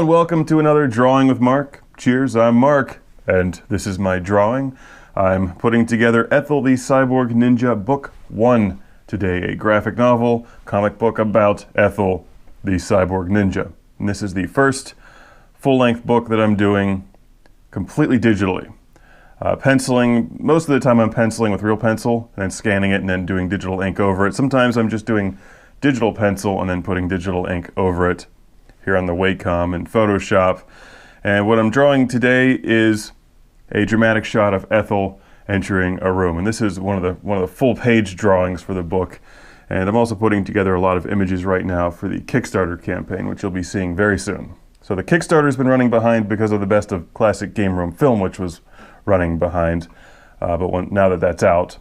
and welcome to another Drawing with Mark. Cheers, I'm Mark, and this is my drawing. I'm putting together Ethel the Cyborg Ninja Book 1 today, a graphic novel, comic book about Ethel the Cyborg Ninja. And this is the first full-length book that I'm doing completely digitally. Penciling, most of the time I'm penciling with real pencil, and then scanning it and then doing digital ink over it. Sometimes I'm just doing digital pencil and then putting digital ink over it here on the Wacom and Photoshop. And what I'm drawing today is a dramatic shot of Ethel entering a room. And this is one of the full-page drawings for the book. And I'm also putting together a lot of images right now for the Kickstarter campaign, which you'll be seeing very soon. So the Kickstarter's been running behind because of the Best of Classic Game Room Film, which was running behind. Now that that's out,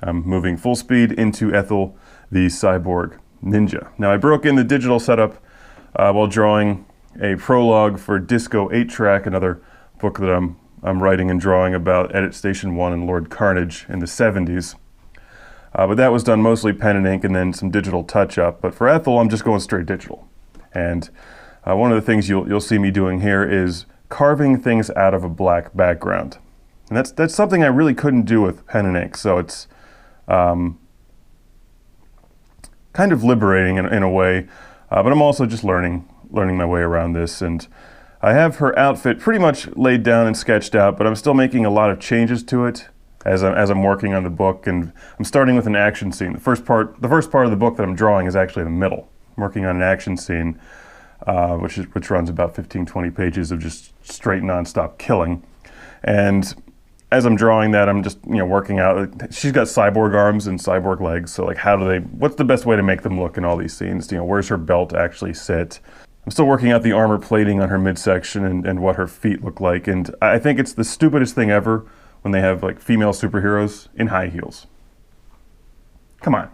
I'm moving full speed into Ethel the Cyborg Ninja. Now I broke in the digital setup while drawing a prologue for Disco 8-Track, another book that I'm writing and drawing about Edit Station 1 and Lord Karnage in the 70s. But that was done mostly pen and ink and then some digital touch-up. But for Ethel, I'm just going straight digital. And one of the things you'll see me doing here is carving things out of a black background. And that's something I really couldn't do with pen and ink. So it's kind of liberating in a way. But I'm also just learning my way around this. And I have her outfit pretty much laid down and sketched out, but I'm still making a lot of changes to it as I'm working on the book. And I'm starting with an action scene. The first part of the book that I'm drawing is actually the middle. I'm working on an action scene, which runs about 15-20 pages of just straight non-stop killing. And as I'm drawing that, I'm just working out. She's got cyborg arms and cyborg legs, so like what's the best way to make them look in all these scenes? Where's her belt actually sit? I'm still working out the armor plating on her midsection and what her feet look like. And I think it's the stupidest thing ever when they have like female superheroes in high heels. Come on,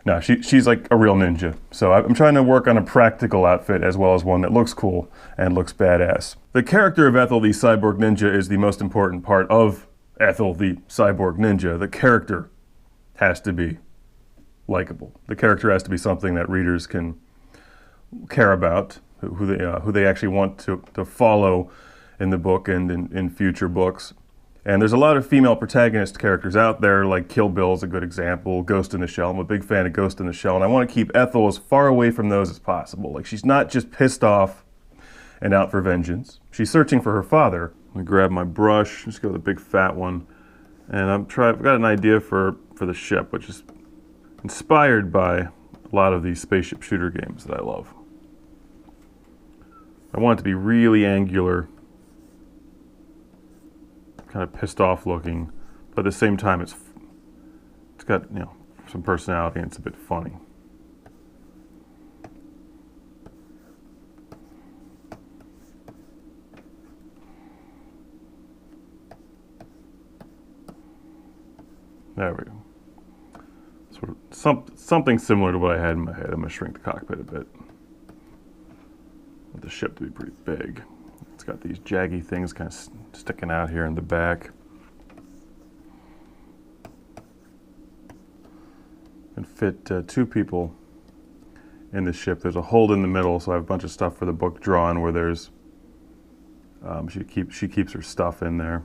no, she's like a real ninja. So I'm trying to work on a practical outfit as well as one that looks cool and looks badass. The character of Ethel the Cyborg Ninja is the most important part of Ethel the Cyborg Ninja. The character has to be likable. The character has to be something that readers can care about, who they actually want to follow in the book and in future books. And there's a lot of female protagonist characters out there, like Kill Bill is a good example, Ghost in the Shell. I'm a big fan of Ghost in the Shell, and I want to keep Ethel as far away from those as possible. Like, she's not just pissed off and out for vengeance. She's searching for her father. I'm gonna grab my brush, just go with a big fat one, and I've got an idea for the ship, which is inspired by a lot of these spaceship shooter games that I love. I want it to be really angular, kind of pissed off looking, but at the same time it's got some personality and it's a bit funny. There we go. Sort of something similar to what I had in my head. I'm gonna shrink the cockpit a bit. Want the ship to be pretty big. It's got these jaggy things kind of sticking out here in the back. And fit 2 people in the ship. There's a hold in the middle, so I have a bunch of stuff for the book drawn where there's she keeps her stuff in there.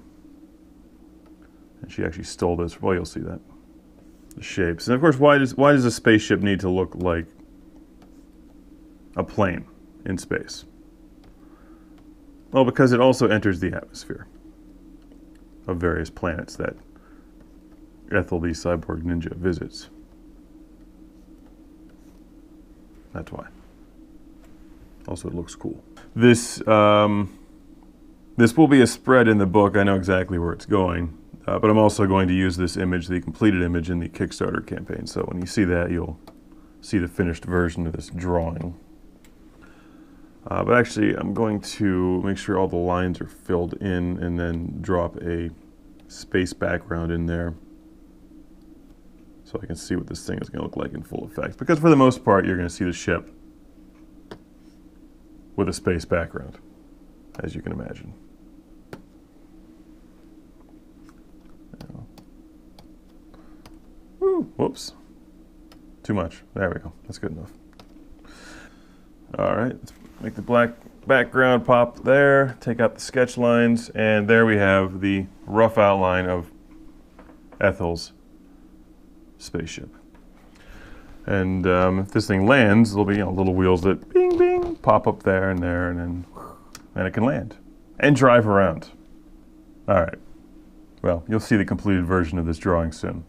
And she actually stole this. Well, you'll see that. The shapes. And of course, why does a spaceship need to look like a plane in space? Well, because it also enters the atmosphere of various planets that Ethel the Cyborg Ninja visits. That's why. Also, it looks cool. This will be a spread in the book. I know exactly where it's going. But I'm also going to use this image, the completed image, in the Kickstarter campaign. So when you see that, you'll see the finished version of this drawing. But actually, I'm going to make sure all the lines are filled in and then drop a space background in there so I can see what this thing is going to look like in full effect. Because for the most part, you're going to see the ship with a space background, as you can imagine. Woo, whoops. Too much. There we go. That's good enough. All right, let's make the black background pop there, take out the sketch lines, and there we have the rough outline of Ethel's spaceship. And if this thing lands, there'll be little wheels that bing bing pop up there, and then it can land and drive around. All right. Well, you'll see the completed version of this drawing soon.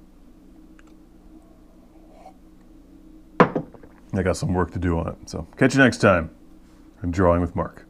I got some work to do on it, so catch you next time on Drawing with Mark.